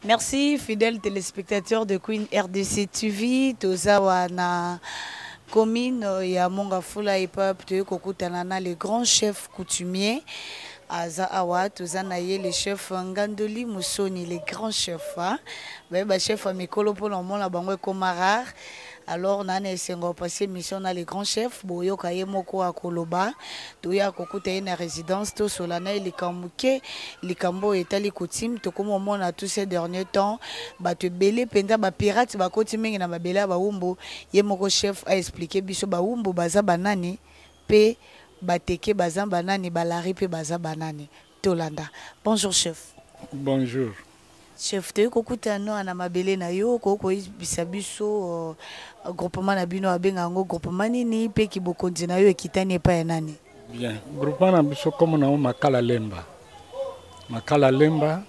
Merci, fidèles téléspectateurs de Queen RDC TV. Tozawa na commune ya Mongafula et peuple Kokutanana, les grands chefs coutumiers. Aza awa tozana ye les chefs Ngandoli Musoni, les grands chefs. Bah chef Mikolo pour le monde bango komarar. Alors nana esengo passer mission na les grands chefs boyo kaye moko akoloba toya kokuta na résidence to solana likambuke likambo etali coutume to comme mona tous ces derniers temps ba te belé penda ba pirate ba koti mingi na babela ba wumbo ye moko chef a expliqué biso ba wumbo baza banani pe bateke baza banani balari pe baza banani tolanda. Bonjour chef. Bonjour. Chef te kokutano ana mabele na yo koko bisabiso groupement na bino abenga ngo groupement nini pe ki bokonzi na yo ekitani epa ya nani? Bien, groupement na biso comme na Makala Lemba. Makala Lemba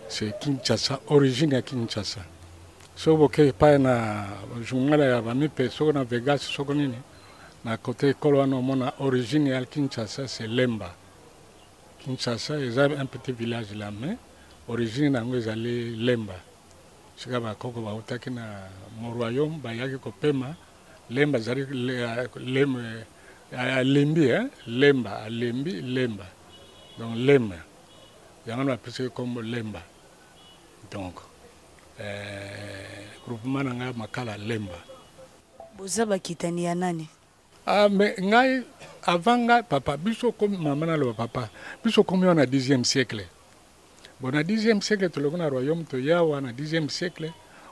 c'est Kinshasa, origine ya Kinshasa. So boke pa na jungala ya bami pe so na Vegas so nini. Na côté kolwana mona origine ya Kinshasa c'est Lemba. Kinshasa est un petit village là mais origine nango ezali Lemba. Sika bakoko bautaki na mo royaume bayaki kopema Lemba zali lembi Lemba alembi Lemba. Donc Lemba. Yango na pese comme Lemba. Donc groupement nanga Makala Lemba. Boza bakitani ya nani? Ah mais ngai avant ngai papa biso comme maman na le papa biso comme on a 10e siècle. Bon, na 10e siècle, tout le monde a royaume, to yawa na 10e siècle,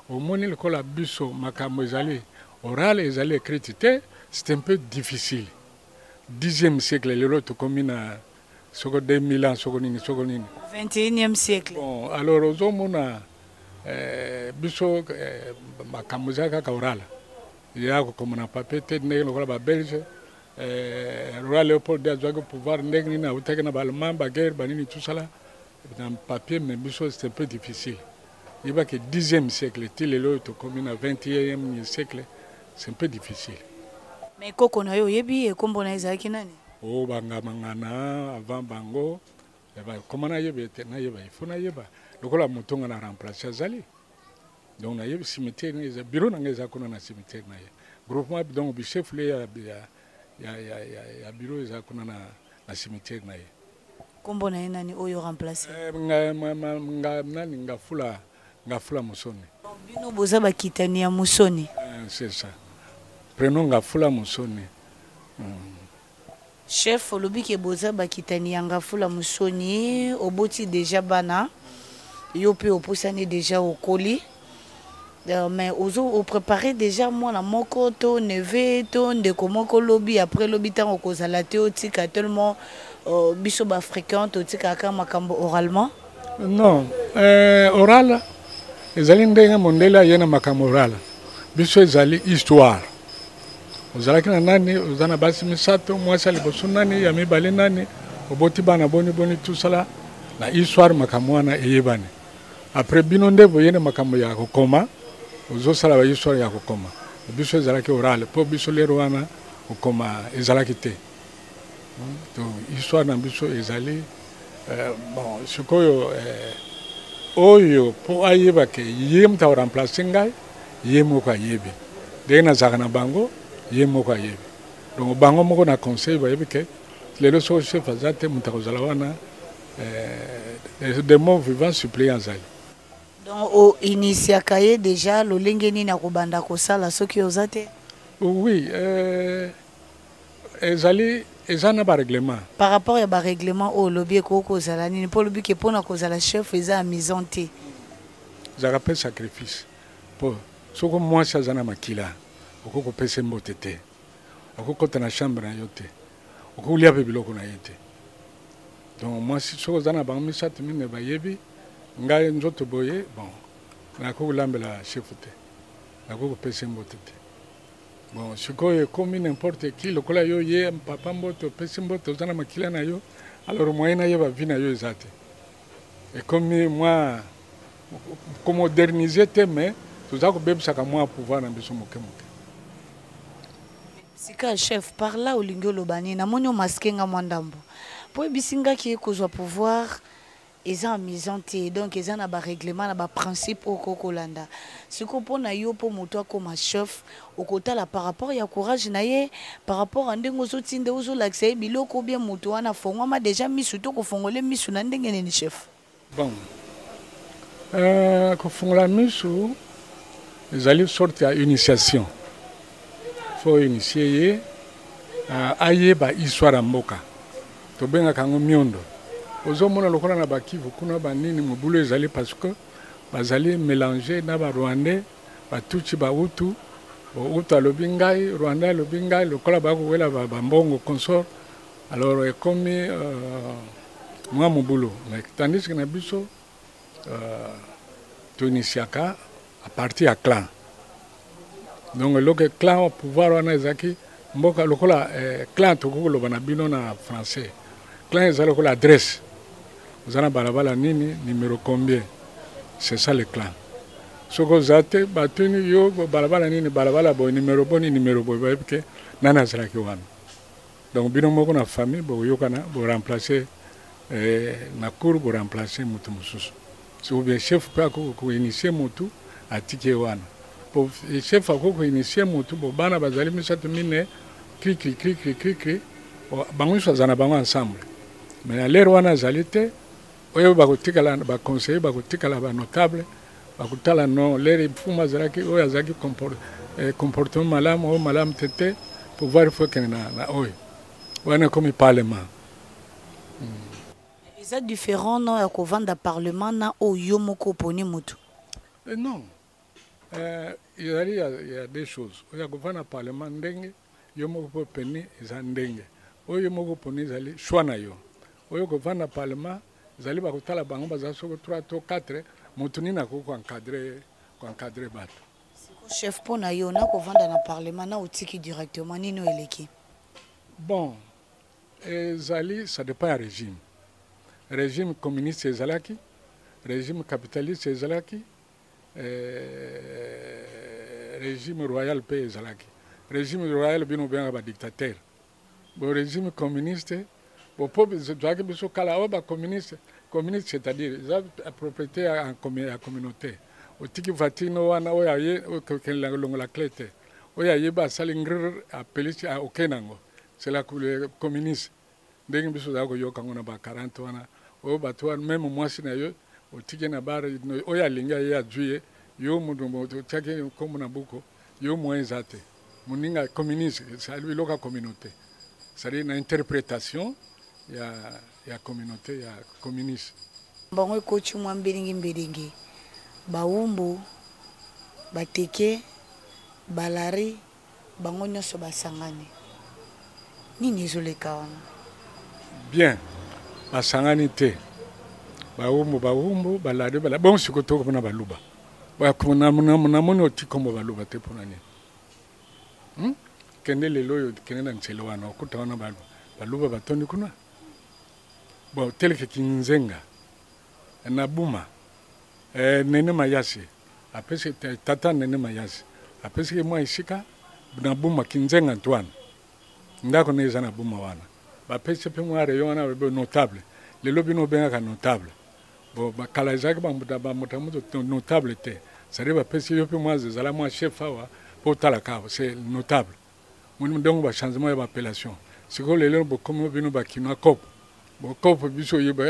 au monde le kola biso makamo ezali oral ezali écrité, c'est un peu difficile. 10e siècle, le lot comme na soko 2000 ans, soko nini. 21e siècle. Bon, alors aux hommes biso makamo ezali ka oral. Ya ko comme na papier te ndenge lokola ba belge roi Léopold azwa pouvoir ndenge nini na utaki na ba allemand ba guerre ba nini tout ça là. Dans le papier, mais c'est un peu difficile. Il va que 10e siècle, il est là, comme dans 21e siècle, c'est un peu difficile. Mais koko na yo yebi e kombo na ezaki nani? Oh, banga mangana, avant bango, comment na yeba, il faut na yeba. Le kola mouton a remplacé Azali. Donc na yeba cimetière, bureau na ngeza kuna na cimetière na yeba. Groupement donc bi chef le ya bureau eza kuna na cimetière na yeba. Kombo na nani oyo remplacer? Nani ngafula Musoni. Bino boza bakitani ya Musoni. C'est ça. Prenons ngafula Musoni. Chef olobi ke boza bakitani ya ngafula Musoni oboti déjà bana. Yo pe opusani déjà okoli. Mais ozo préparer déjà moi na moko to neve to ndeko moko lobi après lobi tango kozala te otika tellement biso ba fréquente otika ka makambo oralement. Non, oral ezali ndenge mondela yena makambo oral. Biso ezali histoire. Ozalaki na nani ozana basi misato mwasa liboso nani ya mibale nani oboti bana boni tout ça na histoire makambo wana eyebani. Après bino ndevo yena makambo ya kokoma ozo sala ba histoire ya kokoma. Biso ezalaki oral po biso lero wana kokoma ezalaki te. Donc histoire na biso ezali bon sikoyo oyo po ayeba ke yem ta remplacer ngai yemo ka yebe de na zaka na bango yemo ka yebe donc bango moko na conseil ba yebe ke lelo so chef azate mutakozala wana des mots vivants suppléants zali. Donc au initiakaye déjà lolengeni na kobanda kosala soki ozate. Oui, ezali ezana ba règlement. Par rapport à ba règlement au lobby koko zala ni pour lobby ke pona kozala chef eza amusant te. Ça rappelle sacrifice. Pour soko moi ça zana makila. Okoko pese mbote te. Okoko tana chambre na yote. Okoko lia pe biloko na yete. Donc moi si soko zana ba mi sat mi ne ba yebi ngai nzoto boye bon. Na ko lambela chef te. Na ko pese mbote te. Bon, ce que comme n'importe qui, le cola yo ye papa mboto pesi mboto zana makila na yo, alors moi na yeba vina yo ezate. Et comme moi comme moderniser te mais tout ça ko bebisa ka moi pouvoir na biso moke moke. Sika chef par là au lingolo bani na monyo maskenga mwandambo. Po bisinga ki kozwa pouvoir ils ont mis en té donc ils ont un règlement un principe au Kokolanda ce qu'on peut na yo pour moto comme chef au côté là par rapport ya courage na ye par rapport à ndengo zotinde ozo l'accès biloko bien moto wana fongo ma déjà mis surtout ko fongole misu na ndenge ni chef bon ko fongola misu ils allaient sortir à initiation faut initier aye ba histoire mboka to benga kango miondo ozomona lokola na bakivu kuna banini mobulu ezali parce que bazali mélanger na ba rwandais batuchi ba hutu hutu alobi ngai rwandais alobi ngai lokola bakowela bambongo consort alors ekomi mwa mobulu tandis que na biso to initiaka à partir ya clan donc loke clan au pouvoir wana ezaki mboka lokola clan tokoloba na bino na français clan ezali lokola adresse vous avez balabala nini numéro combien c'est ça le clan soko zate batuni yo balabala nini balabala bo numéro bo que nana sera ki wana donc bino moko na famille bo yokana bo remplacer na cour bo remplacer mutu mususu so bien chef pa ko initier mutu atike wana bo chef ko initier mutu bo bana bazali misatu mine cri bango zana bango ensemble mais à l'air wana zalité oyo bakotikala ba conseiller bakotikala ba notable bakutala no lere fuma zaraki oyo azaki comportement malamu o malamu tete pouvoir faut que na oyo wana comme parlement c'est différent non ya ko vanda parlement na oyo moko poni mutu non il y a des choses oyo ko vanda parlement ndenge yo moko peni za ndenge oyo moko poni zali shwana yo oyo ko vanda parlement zali bakutala bango baza soko 3 to 4 mutuni na ko encadrer bato chef pona yo na ko vanda na parlement na otiki directement nino eleki bon zali ça dépend ya régime communiste ezalaki régime capitaliste ezalaki régime royal pe ezalaki régime royal bino benga ba dictateur bon régime communiste bon peuple doit biso kala o ba communiste c'est-à-dire la propriété en communauté otiki vatino wana oya ye la longola clete oya ye ba salingir appelé à okenango c'est la communiste ndenge biso da ko yoka ngona ba 40 wana o ba to même moi sina yo otiki na bar oya linga ya juye yo mudu moto chake comme na buko yo moins zate muninga communiste c'est lui loka communauté c'est une interprétation ya communauté ya communiste bango ekochi mwa mbelingi baumbu bateke balari bango nyonso basangani nini ezoleka wana bien basangani te baumbu balari bon sikoto kuna baluba bakuna muna otikombo baluba te pona nini kende lelo yo kende na ntselo wana okuta wana baluba batondi kuna bon tel que Kinzenga na Buma nene mayasi apesi tata nene mayasi apesi moi isika na Buma Kinzenga Antoine ndako neza na Buma wana bapesi pe moi rayona notable le lobby no benga notable bon bakala ezaki ba mutamuto notable te sare bapesi yo pe moi zala moi chef awa pour talaka c'est notable mun donc ba changement ya appellation siko lelo bo comme bino ba kinwa cop bon cop biso yeba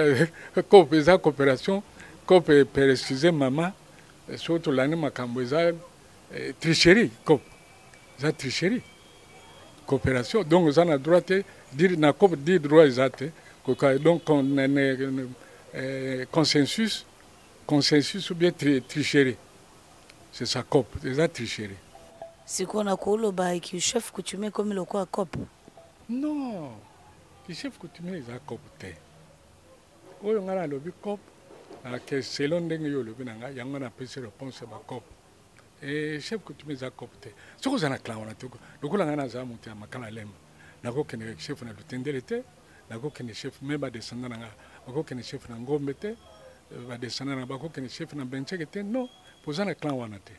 cop eza coopération cop per excuser maman surtout l'année makambo eza tricherie cop eza tricherie coopération donc ça na droit dire na cop dire droit exact donc on consensus ou bien tricherie c'est ça cop eza tricherie c'est qu'on a koloba qui chef coutumier comme le quoi cop non le chef coutumier eza cop te oyo ngala lobi cop que selon ndenge yo lobi nanga yango na pesi réponse ba cop et chef coutumier eza cop te soko za na clan wana toko lokola ngana za mutu ya makala lemba nako kene chef na lutendele te nako kene chef memba descendant nanga bako kene chef na ngombe te ba descendant na bako kene chef na bencheke te non poza na clan wana te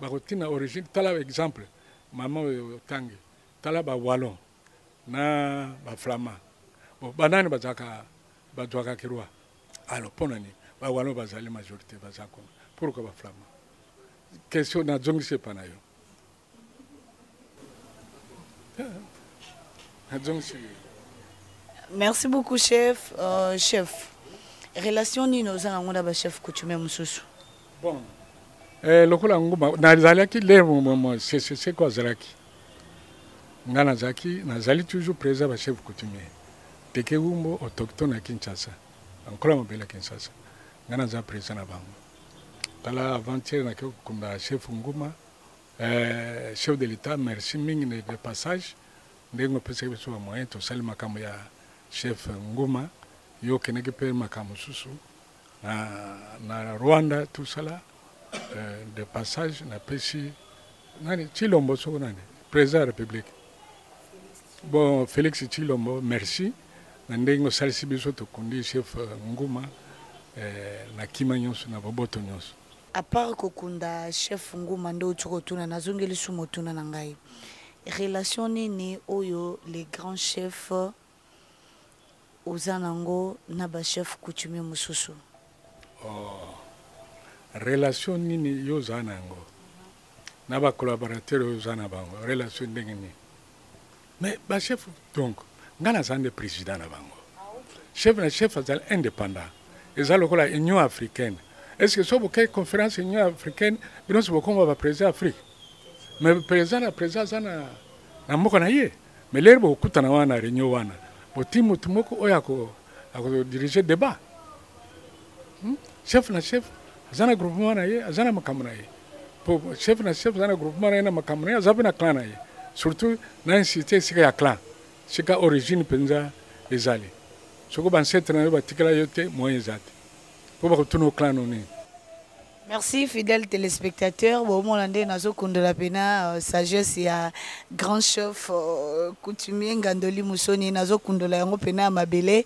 bako tina origine tala exemple mama tangi tala ba wallon na ba flamand bon banani bazaka kirwa Alors, ponani, ba walo bazali majorité bazako. Pourquoi ba flamand? Question na zongi se panayo. Merci beaucoup, chef. Chef, relation ni nos angonda ba chef coutumier mususu. Bon. Lokola nguma na zalaki le mo c'est quoi zalaki? Ngana zaki na zali toujours présent ba chef coutumier. Teke wumbo autochtone à Kinshasa. Encore mobile Kinshasa. Ngana za présent na bango. Tala avant-hier na kunda chef nguma chef de l'état merci mingi de passage. Ndengo pesa biso wa moyen to sali makamu ya chef nguma yo keneke pe makamu susu na Rwanda tout cela de passage na pesi nani Chilombo soko nani président de la République bon Félix Chilombo merci na ndengo salisi biso to kundi chef nguma na kima nyonso na boboto nyonso à part kokunda chef nguma ndo tuna nazongeli sumotuna na ngai relation nini oyo les grands chefs ozanango na ba chef coutumier mususu. Relation nini yo zanango na ba collaborateur yo zanabango relation ndengeni mais ba chef donc ngana zande président na bango chef na chef azal indépendant ezalo kola Union africaine est-ce que so boke conférence Union africaine bino so bokongo ba président Afrique mais président na président zana na moko na ye mais lerbo kutana wana réunion wana botimu tumoko oyako ako diriger débat chef na chef azana groupement na ye azana makamu na ye po chef na chef azana groupement na ye na makamu na ye azabe na clan na ye surtout na incité sika ya clan sika origine penza ezali soko bansetre na yo batikala yote moyen zate po bakutuna clan noni. Merci fidèles téléspectateurs. Bon, mon landé nazo kundela pena sagesse ya grand chef coutumier Ngandoli Musoni nazo kundela yango pena mabele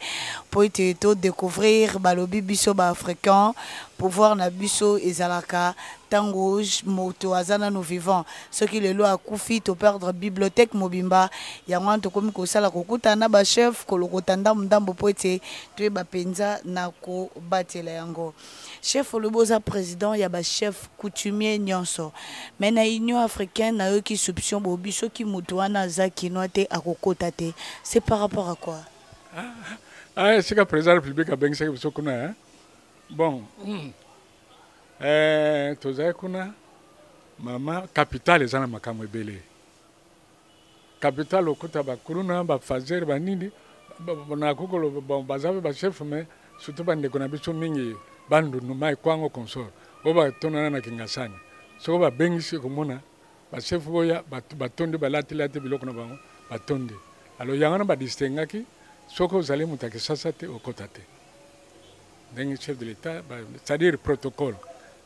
pour te découvrir balobi biso ba africain pouvoir na biso ezalaka tango moto azana no vivant ce qui le loi akufi to perdre bibliothèque mobimba yango to komi ko sala kokuta na ba chef kolokota ndambo po te ba penza na ko batela yango. Chef Oloboza président ya ba chef coutumier nyonso mais na Union africaine na yo ki soupçon bobiso ki mutu wana zaki note akokota te c'est par rapport à quoi? C'est que président de la République a bien ça biso kuna hein bon tozai kuna mama capitale ezana makambo ebele capitale okuta bakuluna bafazer banini na kokolo bazabe ba chef mais surtout bandeko na biso mingi bandu numai kwango consort oba tonana na kingasani so ba bengisi komona ba chef boya batondi balati biloko na bango batondi alors yangana ba distingaki soko zali mutaki sasa te okotate dengi chef de l'état c'est-à-dire protocole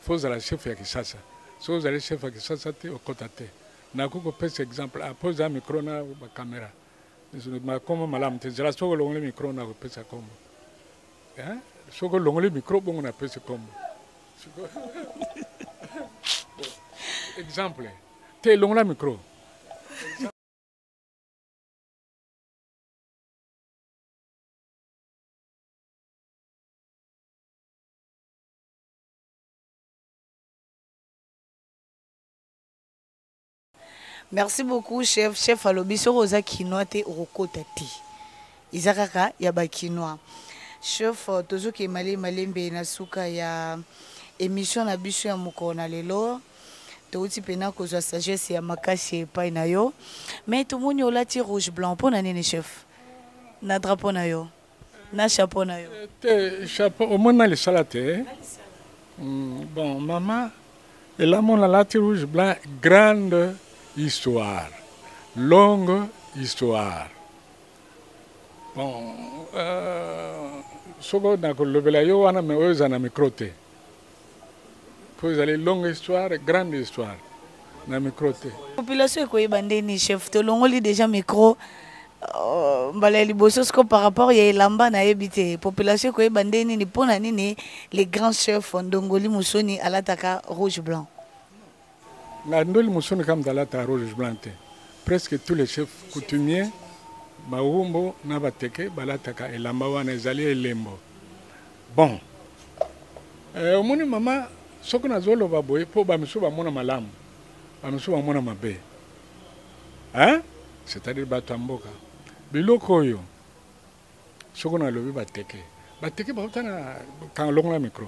faut la chef ya kisasa so zali chef ya kisasa te okotate na koko pese exemple apose un micro na ba caméra ma comme malam te zala soko longole micro na ko pesa comme hein soko longole micro bongo na pesa comme exemple te longola micro. Merci beaucoup chef. Chef alobi so roza kinoa te rokota ti. Izakaka ya ba kinoa. Chef tozo ke malembe na suka ya émission na biso ya mukona lelo. Touti pena kozwa sagesse ya makasi pa na yo. Mais tout moni olati rouge blanc pona nene chef. Na drapeau na yo. Na chapeau na yo. Te chapeau au moins na le salate. Bon maman et là mon lati rouge blanc grande histoire, longue histoire. Bon, ce que nous avons fait, nous avons microté. Vous allez longue histoire, grande histoire. Na microté. La population est bandeni chef, to longoli déjà micro. Baleli bososko par rapport ya elamba na ebité. Population est bandeni ni pona nini les grands chefs Ndongoli Musoni alataka rouge blanc. Ndongoli Musoni comme dalata rouge blanc. Presque tous les chefs coutumiers Baumbo Nabateke balataka elamba wana ezali elembo. Bon. Omoni mama soko nazoloba boye po bamisu bamona malamu. Bamisu bamona mabe. Hein? C'est-à-dire bato ya mboka. Biloko oyo soko nalobi bateke. Bateke bautana kan longola micro.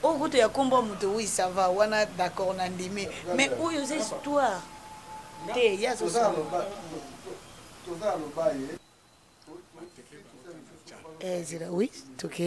Oh, goûte ya combo muto, oui, ça va, on a d'accord, on a ndimé. Mais où est l'histoire? Té, il y a ça. Oui, c'est ok.